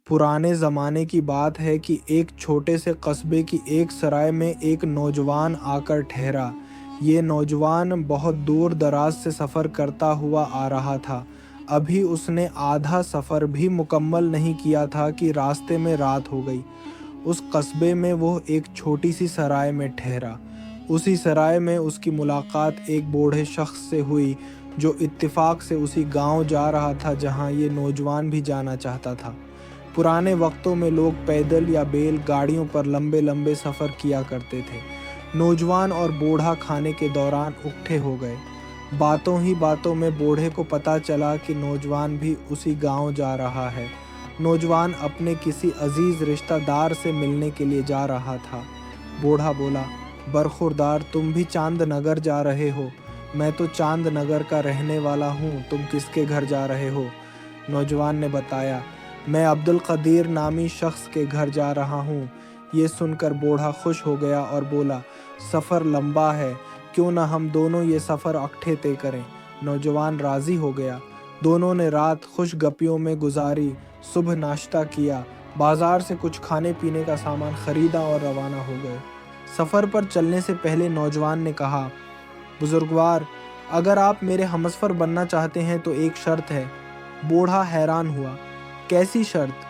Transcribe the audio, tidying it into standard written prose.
پرانے زمانے کی بات ہے کہ ایک چھوٹے سے قصبے کی ایک سرائے میں ایک نوجوان آ کر ٹھہرا۔ یہ نوجوان بہت دور دراز سے سفر کرتا ہوا آ رہا تھا۔ ابھی اس نے آدھا سفر بھی مکمل نہیں کیا تھا کہ راستے میں رات ہو گئی۔ اس قصبے میں وہ ایک چھوٹی سی سرائے میں ٹھہرا۔ اسی سرائے میں اس کی ملاقات ایک بوڑھے شخص سے ہوئی جو اتفاق سے اسی گاؤں جا رہا تھا جہاں یہ نوجوان بھی جانا چاہتا تھا۔ پرانے وقتوں میں لوگ پیدل یا بیل گاڑیوں پر لمبے لمبے سفر کیا کرتے تھے۔ نوجوان اور بوڑھا کھانے کے دوران اکٹھے ہو گئے۔ باتوں ہی باتوں میں بوڑھے کو پتہ چلا کہ نوجوان بھی اسی گاؤں جا رہا ہے۔ نوجوان اپنے کسی عزیز رشتہ دار سے ملنے کے لیے جا رہا تھا۔ بوڑھا بولا، برخوردار، تم بھی چاند نگر جا رہے ہو؟ میں تو چاند نگر کا رہنے والا ہوں، تم کس کے گھر جا رہے ہو؟ نوجوان نے بتایا، میں عبدالقدیر نامی شخص کے گھر جا رہا ہوں۔ یہ سن کر بوڑھا خوش ہو گیا اور بولا، سفر لمبا ہے، کیوں نہ ہم دونوں یہ سفر اکٹھے طے کریں؟ نوجوان راضی ہو گیا۔ دونوں نے رات خوش گپیوں میں گزاری، صبح ناشتہ کیا، بازار سے کچھ کھانے پینے کا سامان خریدا اور روانہ ہو گئے۔ سفر پر چلنے سے پہلے نوجوان نے کہا، بزرگوار، اگر آپ میرے ہمسفر بننا چاہتے ہیں تو ایک شرط ہے۔ بوڑھا حیران ہوا، کیسی شرط؟